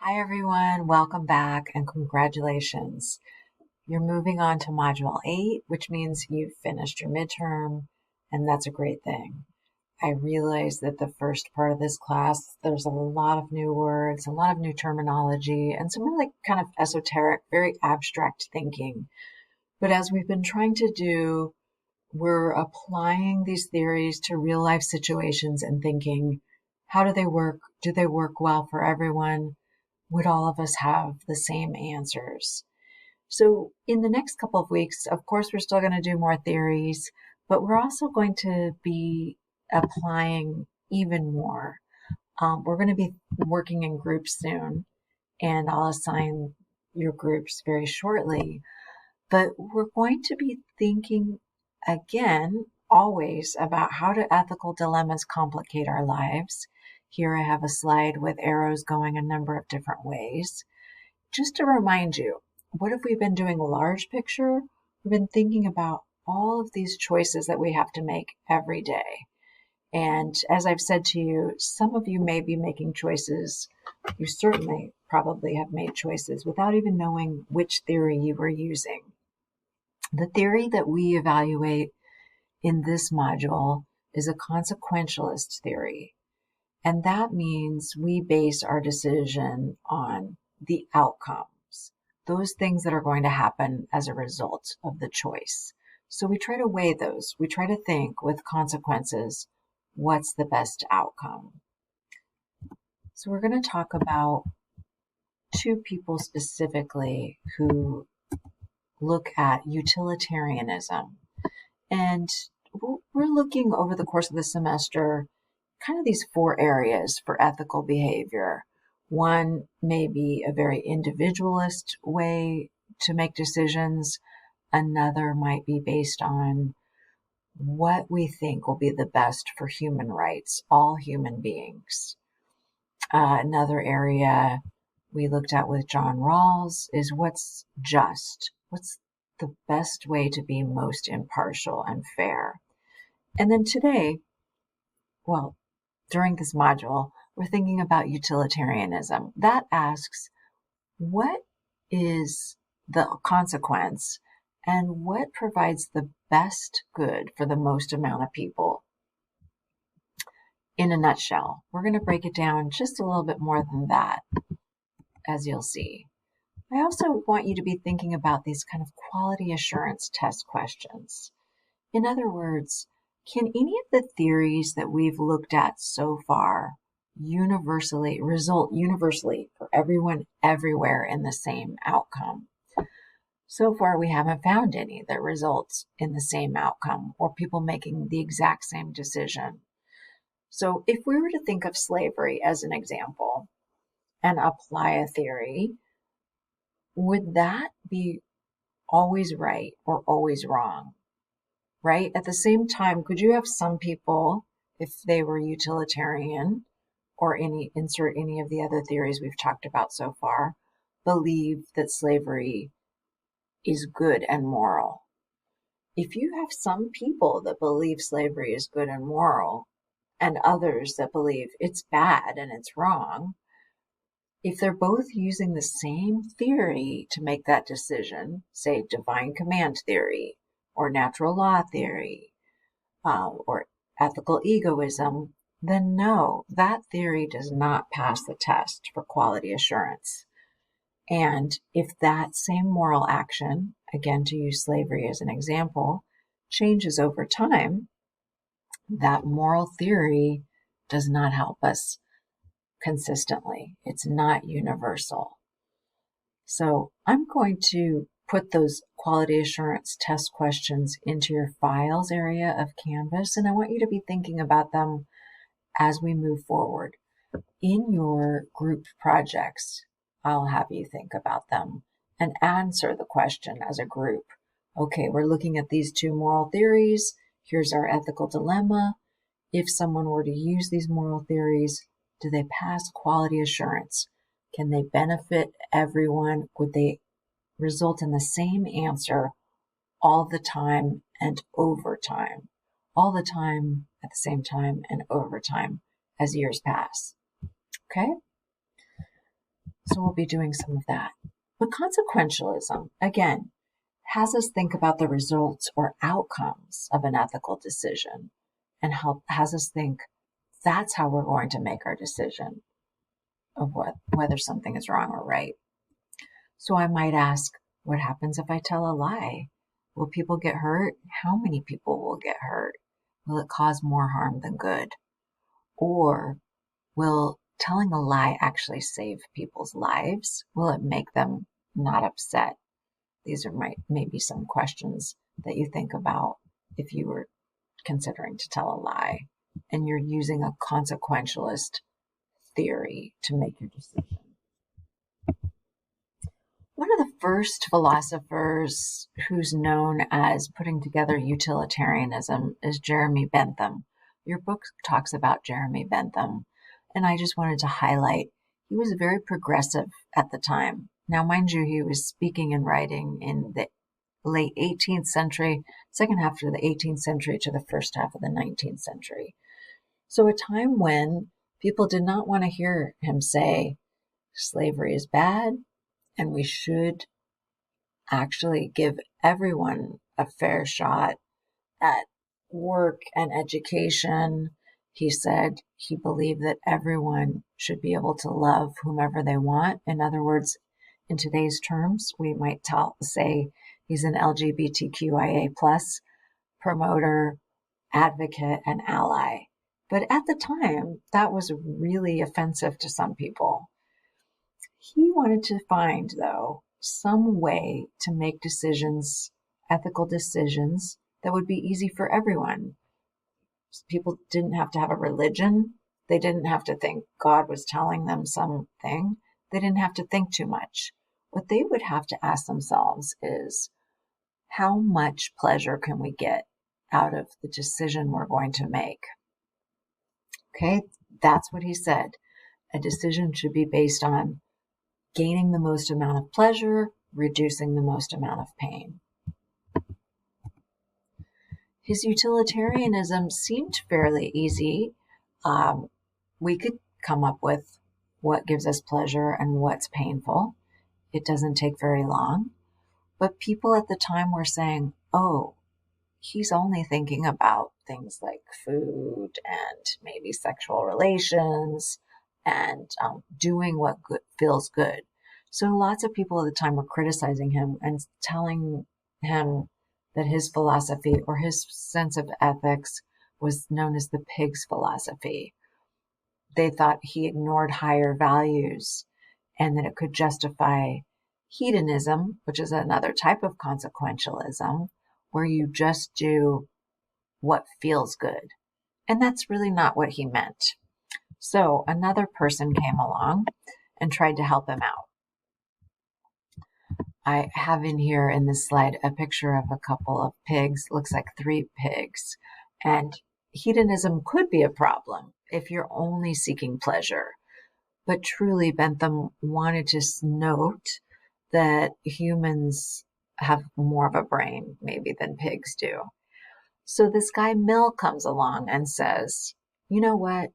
Hi everyone, welcome back and congratulations. You're moving on to Module 8, which means you've finished your midterm, and that's a great thing. I realize that the first part of this class, there's a lot of new words, a lot of new terminology, and some really kind of esoteric, very abstract thinking. But as we've been trying to do, we're applying these theories to real life situations and thinking, how do they work? Do they work well for everyone? Would all of us have the same answers? So in the next couple of weeks, of course, we're still going to do more theories, but we're also going to be applying even more. We're going to be working in groups soon, and I'll assign your groups very shortly. But we're going to be thinking again, always about how do ethical dilemmas complicate our lives. Here I have a slide with arrows going a number of different ways. Just to remind you, what have we been doing large picture? We've been thinking about all of these choices that we have to make every day. And as I've said to you, some of you may be making choices. You certainly probably have made choices without even knowing which theory you were using. The theory that we evaluate in this module is a consequentialist theory. And that means we base our decision on the outcomes, those things that are going to happen as a result of the choice. So we try to weigh those. We try to think with consequences, what's the best outcome? So we're going to talk about two people specifically who look at utilitarianism. And we're looking over the course of the semester kind of these four areas for ethical behavior. One may be a very individualist way to make decisions. Another might be based on what we think will be the best for human rights, all human beings. Another area we looked at with John Rawls is what's just, what's the best way to be most impartial and fair. And then today, during this module, we're thinking about utilitarianism. That asks, what is the consequence and what provides the best good for the most amount of people? In a nutshell, we're going to break it down just a little bit more than that, as you'll see. I also want you to be thinking about these kind of quality assurance test questions. In other words, can any of the theories that we've looked at so far result universally for everyone everywhere in the same outcome? So far, we haven't found any that results in the same outcome or people making the exact same decision. So if we were to think of slavery as an example and apply a theory, would that be always right or always wrong? Right? At the same time, could you have some people, if they were utilitarian or insert any of the other theories we've talked about so far, believe that slavery is good and moral? If you have some people that believe slavery is good and moral and others that believe it's bad and it's wrong, if they're both using the same theory to make that decision, say divine command theory, or natural law theory, or ethical egoism, then no, that theory does not pass the test for quality assurance. And if that same moral action, again to use slavery as an example, changes over time, that moral theory does not help us consistently. It's not universal. So I'm going to put those quality assurance test questions into your files area of Canvas, and I want you to be thinking about them as we move forward. In your group projects, I'll have you think about them and answer the question as a group. Okay, we're looking at these two moral theories. Here's our ethical dilemma. If someone were to use these moral theories, do they pass quality assurance? Can they benefit everyone? Would they result in the same answer all the time and over time? All the time, at the same time, and over time as years pass. Okay? So we'll be doing some of that. But consequentialism, again, has us think about the results or outcomes of an ethical decision and has us think that's how we're going to make our decision of whether something is wrong or right. So I might ask, what happens if I tell a lie? Will people get hurt? How many people will get hurt? Will it cause more harm than good? Or will telling a lie actually save people's lives? Will it make them not upset? These are maybe some questions that you think about if you were considering to tell a lie and you're using a consequentialist theory to make your decision. One of the first philosophers who's known as putting together utilitarianism is Jeremy Bentham. Your book talks about Jeremy Bentham, and I just wanted to highlight he was very progressive at the time. Now, mind you, he was speaking and writing in the late 18th century, second half of the 18th century to the first half of the 19th century. So a time when people did not want to hear him say slavery is bad and we should actually give everyone a fair shot at work and education. He said he believed that everyone should be able to love whomever they want. In other words, in today's terms, we might say he's an LGBTQIA plus promoter, advocate, and ally. But at the time, that was really offensive to some people. He wanted to find, though, some way to make decisions, ethical decisions, that would be easy for everyone. People didn't have to have a religion. They didn't have to think God was telling them something. They didn't have to think too much. What they would have to ask themselves is, how much pleasure can we get out of the decision we're going to make? Okay, that's what he said. A decision should be based on gaining the most amount of pleasure, reducing the most amount of pain. His utilitarianism seemed fairly easy. We could come up with what gives us pleasure and what's painful. It doesn't take very long. But people at the time were saying, oh, he's only thinking about things like food and maybe sexual relations and doing what feels good. So lots of people at the time were criticizing him and telling him that his philosophy or his sense of ethics was known as the pig's philosophy. They thought he ignored higher values and that it could justify hedonism, which is another type of consequentialism, where you just do what feels good. And that's really not what he meant. So another person came along and tried to help him out. I have in here in this slide a picture of a couple of pigs, looks like 3 pigs. And hedonism could be a problem if you're only seeking pleasure. But truly, Bentham wanted to note that humans have more of a brain maybe than pigs do. So this guy Mill comes along and says, you know what?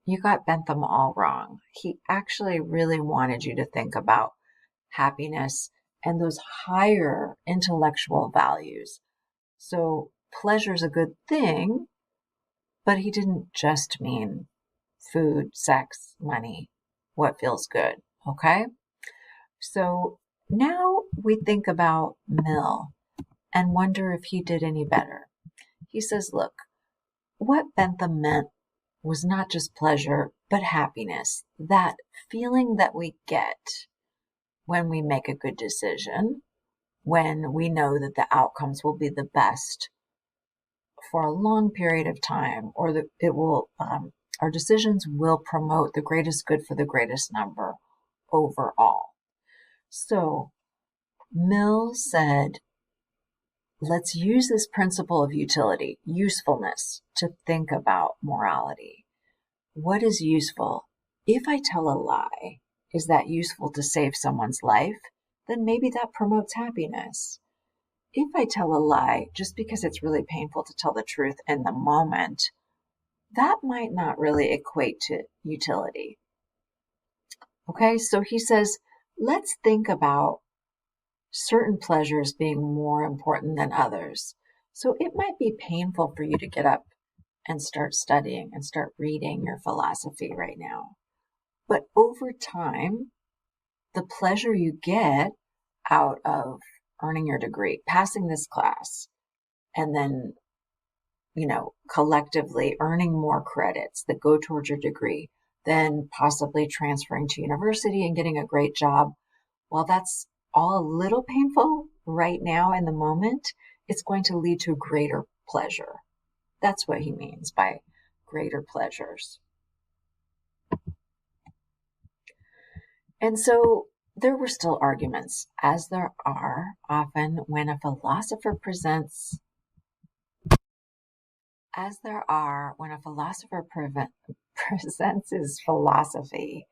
You got Bentham all wrong. He actually really wanted you to think about happiness and those higher intellectual values. So pleasure is a good thing, but he didn't just mean food, sex, money, what feels good. Okay? So now we think about Mill and wonder if he did any better. He says, look, what Bentham meant was not just pleasure, but happiness. That feeling that we get when we make a good decision, when we know that the outcomes will be the best for a long period of time, or that our decisions will promote the greatest good for the greatest number overall. So Mill said, let's use this principle of utility, usefulness, to think about morality. What is useful? If I tell a lie, is that useful to save someone's life? Then maybe that promotes happiness. If I tell a lie just because it's really painful to tell the truth in the moment, that might not really equate to utility. Okay, so he says, let's think about certain pleasures being more important than others. So it might be painful for you to get up and start studying and start reading your philosophy right now. But over time, the pleasure you get out of earning your degree, passing this class, and then, collectively earning more credits that go towards your degree, then possibly transferring to university and getting a great job. While that's all a little painful right now in the moment, it's going to lead to greater pleasure. That's what he means by greater pleasures. And so there were still arguments, as there are often when a philosopher presents his philosophy.